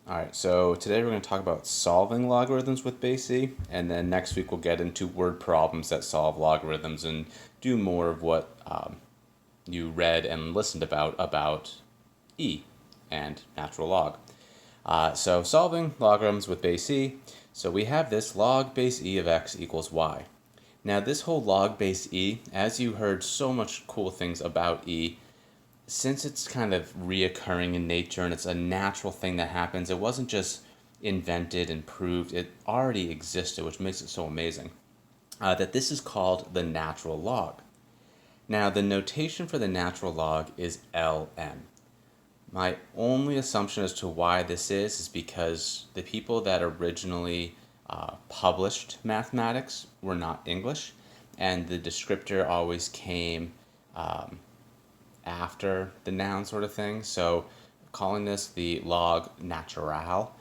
Alright, so today we're going to talk about solving logarithms with base e, and then next week we'll get into word problems that solve logarithms and do more of what you read and listened about e and natural log. So solving logarithms with base e, so we have this log base e of x equals y. Now this whole log base e, as you heard so much cool things about e, since it's kind of reoccurring in nature and it's a natural thing that happens, it wasn't just invented and proved, it already existed, which makes it so amazing. That this is called the natural log. Now, the notation for the natural log is ln. My only assumption as to why this is because the people that originally published mathematics were not English, and the descriptor always came after the noun sort of thing. So calling this the log natural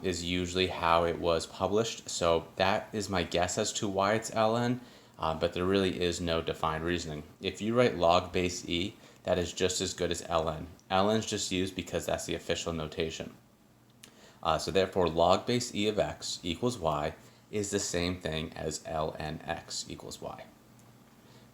is usually how it was published. So that is my guess as to why it's ln, but there really is no defined reasoning. If you write log base e, that is just as good as ln. ln is just used because that's the official notation. So therefore log base e of x equals y is the same thing as ln x equals y.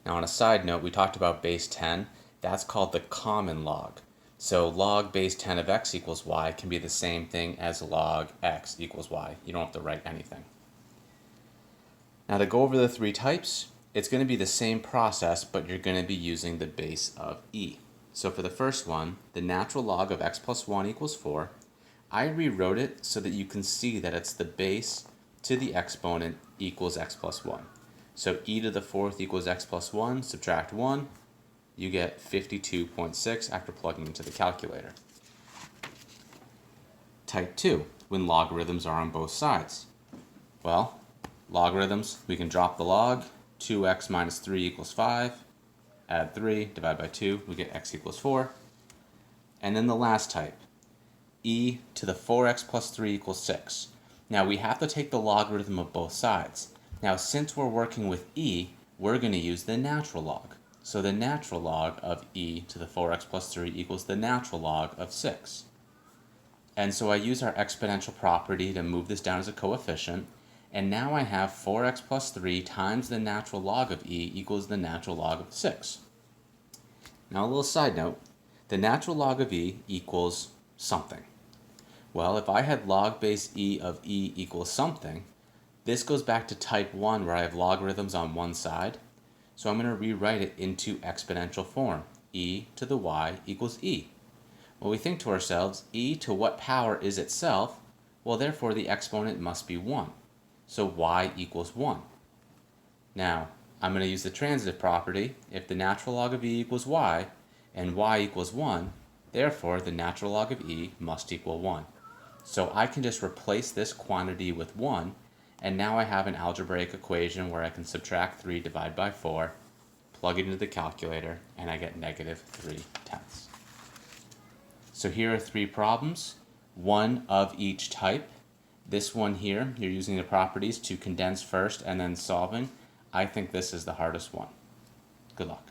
Now on a side note, we talked about base 10. That's called the common log. So log base 10 of x equals y can be the same thing as log x equals y. You don't have to write anything. Now to go over the three types, it's going to be the same process, but you're going to be using the base of e. So for the first one, the natural log of x plus 1 equals 4, I rewrote it so that you can see that it's the base to the exponent equals x plus 1. So e to the fourth equals x plus 1, subtract 1, you get 52.6 after plugging into the calculator. Type 2, when logarithms are on both sides. Well, logarithms, we can drop the log, 2x minus 3 equals 5, add 3, divide by 2, we get x equals 4. And then the last type, e to the 4x plus 3 equals 6. Now we have to take the logarithm of both sides. Now since we're working with e, we're going to use the natural log. So the natural log of e to the 4x plus 3 equals the natural log of 6. And so I use our exponential property to move this down as a coefficient. And now I have 4x plus 3 times the natural log of e equals the natural log of 6. Now a little side note, the natural log of e equals something. Well, if I had log base e of e equals something, this goes back to type 1 where I have logarithms on one side. So I'm going to rewrite it into exponential form. E to the y equals e. Well, we think to ourselves, e to what power is itself? Well, therefore the exponent must be 1. So y equals 1. Now, I'm going to use the transitive property. If the natural log of e equals y, and y equals 1, therefore the natural log of e must equal 1. So I can just replace this quantity with 1, and now I have an algebraic equation where I can subtract 3, divide by 4, plug it into the calculator, and I get negative 3/10. So here are three problems, one of each type. This one here, you're using the properties to condense first and then solving. I think this is the hardest one. Good luck.